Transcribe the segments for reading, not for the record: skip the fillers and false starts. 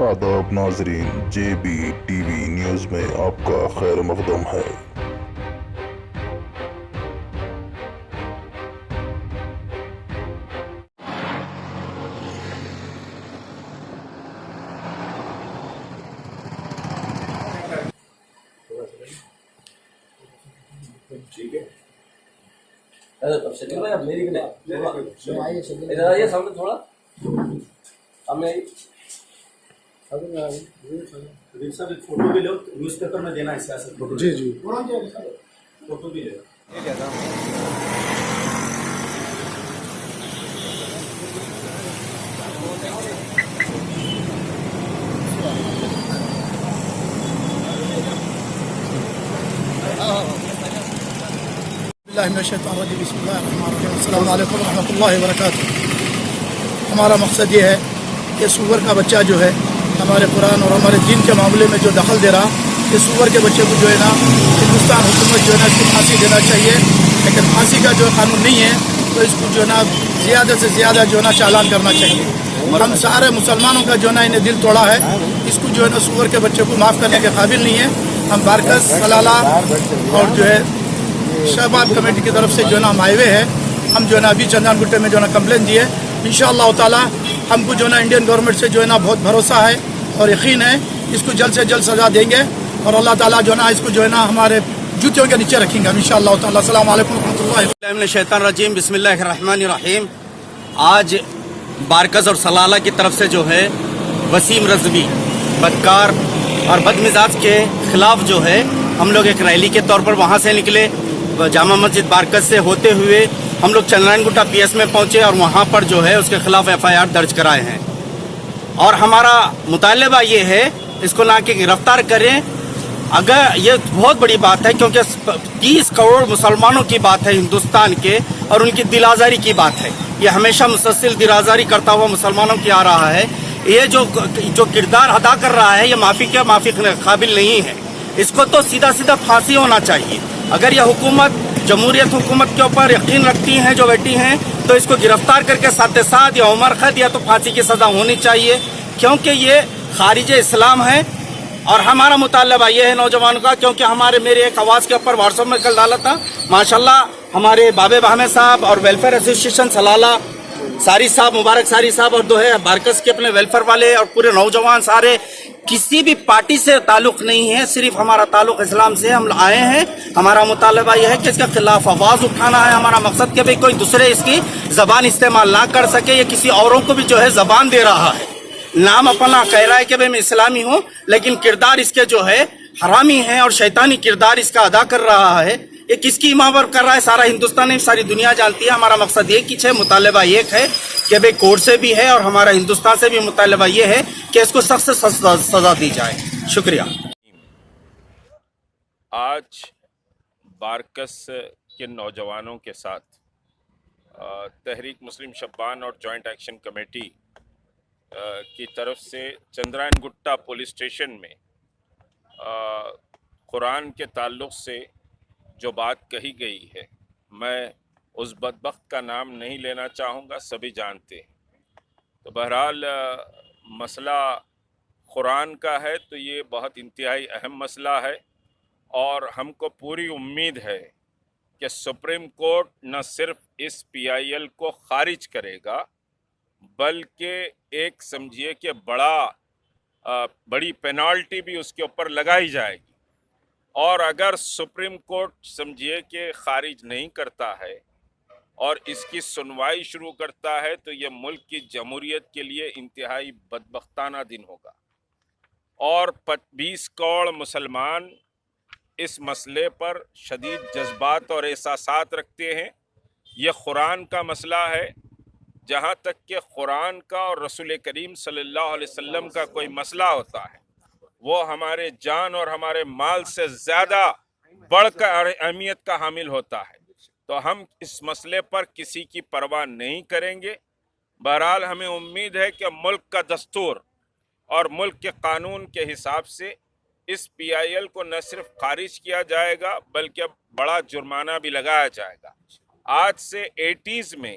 آداب ناظرین، J B T V news میں آپ کا خیر مقدم ہے۔ ٹھیک ہے شکیل بھائی، اب میری ادھر آئیے سامنے تھوڑا سامنے آئیے۔ صاحب ایک فوٹو بھی لو، نیوز پیپر میں دینا ہے سیاست فوٹو۔ جی جی فوٹو بھی لو۔ بسم اللہ الرحمن الرحیم، السلام علیکم ورحمۃ اللہ وبرکاتہ۔ ہمارا مقصد یہ ہے کہ سور کا بچہ جو ہے ہمارے قرآن اور ہمارے دین کے معاملے میں جو دخل دے رہا، کہ سور کے بچے کو جو ہے نا ہندوستان حکومت جو ہے نا اس کو پھانسی دینا چاہیے، لیکن پھانسی کا جو قانون نہیں ہے تو اس کو جو ہے نا زیادہ سے زیادہ جو ہے نا چالان کرنا چاہیے۔ ہم سارے مسلمانوں کا جو ہے نا انہیں دل توڑا ہے، اس کو جو ہے نا سور کے بچے کو معاف کرنے کے قابل نہیں ہے۔ ہم بارکس سلالہ اور جو ہے شہباب کمیٹی کی طرف سے جو ہے نا ہم آئے ہوئے ہیں، ہم جو ہے نا ابھی چندان گٹے میں جو ہے نا کمپلین دیے، انشاءاللہ تعالی ہم کو جو ہے نا انڈین گورنمنٹ سے جو ہے نا بہت بھروسہ ہے اور یقین ہے اس کو جلد سے جلد سزا دیں گے، اور اللہ تعالیٰ جو ہے نا اس کو جو ہے نا ہمارے جوتیوں کے نیچے رکھیں گے انشاءاللہ تعالی۔ السلام علیکم ورحمۃ اللہ۔ من الشیطان الرجیم، بسم اللہ الرحمن الرحیم۔ آج بارکس اور سلالہ کی طرف سے جو ہے وسیم رضوی بدکار اور بدمزاج کے خلاف جو ہے ہم لوگ ایک ریلی کے طور پر وہاں سے نکلے، جامع مسجد بارکس سے ہوتے ہوئے ہم لوگ چندرائن گٹا پی ایس میں پہنچے اور وہاں پر جو ہے اس کے خلاف ایف آئی آر درج کرائے ہیں، اور ہمارا مطالبہ یہ ہے اس کو نہ کہ گرفتار کریں۔ اگر یہ بہت بڑی بات ہے کیونکہ 30 کروڑ مسلمانوں کی بات ہے ہندوستان کے، اور ان کی دل آزاری کی بات ہے، یہ ہمیشہ مسلسل دل آزاری کرتا ہوا مسلمانوں کی آ رہا ہے۔ یہ جو کردار ادا کر رہا ہے یہ معافی کے قابل نہیں ہے، اس کو تو سیدھا سیدھا پھانسی ہونا چاہیے۔ اگر یہ حکومت جمہوریت حکومت کے اوپر یقین رکھتی ہیں جو بیٹی ہیں تو اس کو گرفتار کر کے ساتھ ساتھ یا عمر قید یا تو پھانسی کی سزا ہونی چاہیے، کیونکہ یہ خارج اسلام ہے۔ اور ہمارا مطالبہ یہ ہے نوجوانوں کا، کیونکہ میرے ایک آواز کے اوپر واٹس ایپ میں کل ڈالا تھا، ماشاءاللہ ہمارے بابے بہمے صاحب اور ویلفیئر ایسوسیشن سلالہ ساری صاحب، مبارک ساری صاحب، اور جو ہے بارکس کے اپنے ویلفیئر والے اور پورے نوجوان سارے، کسی بھی پارٹی سے تعلق نہیں ہے، صرف ہمارا تعلق اسلام سے ہم آئے ہیں۔ ہمارا مطالبہ یہ ہے کہ اس کے خلاف آواز اٹھانا ہے، ہمارا مقصد کہ بھئی کوئی دوسرے اس کی زبان استعمال نہ کر سکے، یہ کسی اوروں کو بھی جو ہے زبان دے رہا ہے۔ نام اپنا کہہ رہا ہے کہ میں اسلامی ہوں، لیکن کردار اس کے جو ہے حرامی ہے اور شیطانی کردار اس کا ادا کر رہا ہے۔ یہ کس کی امامت کر رہا ہے سارا ہندوستان نہیں، ساری دنیا جانتی ہے۔ ہمارا مقصد ایک ہی ہے، مطالبہ ایک ہے کہ بھئی کورٹ سے بھی ہے اور ہمارا ہندوستان سے بھی مطالبہ یہ ہے کہ اس کو سخت سے سزا دی جائے۔ شکریہ۔ آج بارکس کے نوجوانوں کے ساتھ تحریک مسلم شبان اور جوائنٹ ایکشن کمیٹی کی طرف سے چندرائن گٹا پولیس اسٹیشن میں قرآن کے تعلق سے جو بات کہی گئی ہے، میں اس بدبخت کا نام نہیں لینا چاہوں گا، سبھی جانتے ہیں۔ تو بہرحال مسئلہ قرآن کا ہے تو یہ بہت انتہائی اہم مسئلہ ہے، اور ہم کو پوری امید ہے کہ سپریم کورٹ نہ صرف اس پی آئی ایل کو خارج کرے گا، بلکہ ایک سمجھیے کہ بڑی پینالٹی بھی اس کے اوپر لگائی جائے گی۔ اور اگر سپریم کورٹ سمجھیے کہ خارج نہیں کرتا ہے اور اس کی سنوائی شروع کرتا ہے تو یہ ملک کی جمہوریت کے لیے انتہائی بدبختانہ دن ہوگا، اور 20 کروڑ مسلمان اس مسئلے پر شدید جذبات اور احساسات رکھتے ہیں۔ یہ قرآن کا مسئلہ ہے، جہاں تک کہ قرآن کا اور رسول کریم صلی اللہ علیہ وسلم کا کوئی مسئلہ ہوتا ہے وہ ہمارے جان اور ہمارے مال سے زیادہ بڑھ کر اہمیت کا حامل ہوتا ہے، تو ہم اس مسئلے پر کسی کی پرواہ نہیں کریں گے۔ بہرحال ہمیں امید ہے کہ ملک کا دستور اور ملک کے قانون کے حساب سے اس پی آئی ایل کو نہ صرف خارج کیا جائے گا بلکہ بڑا جرمانہ بھی لگایا جائے گا۔ آج سے 80s میں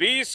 20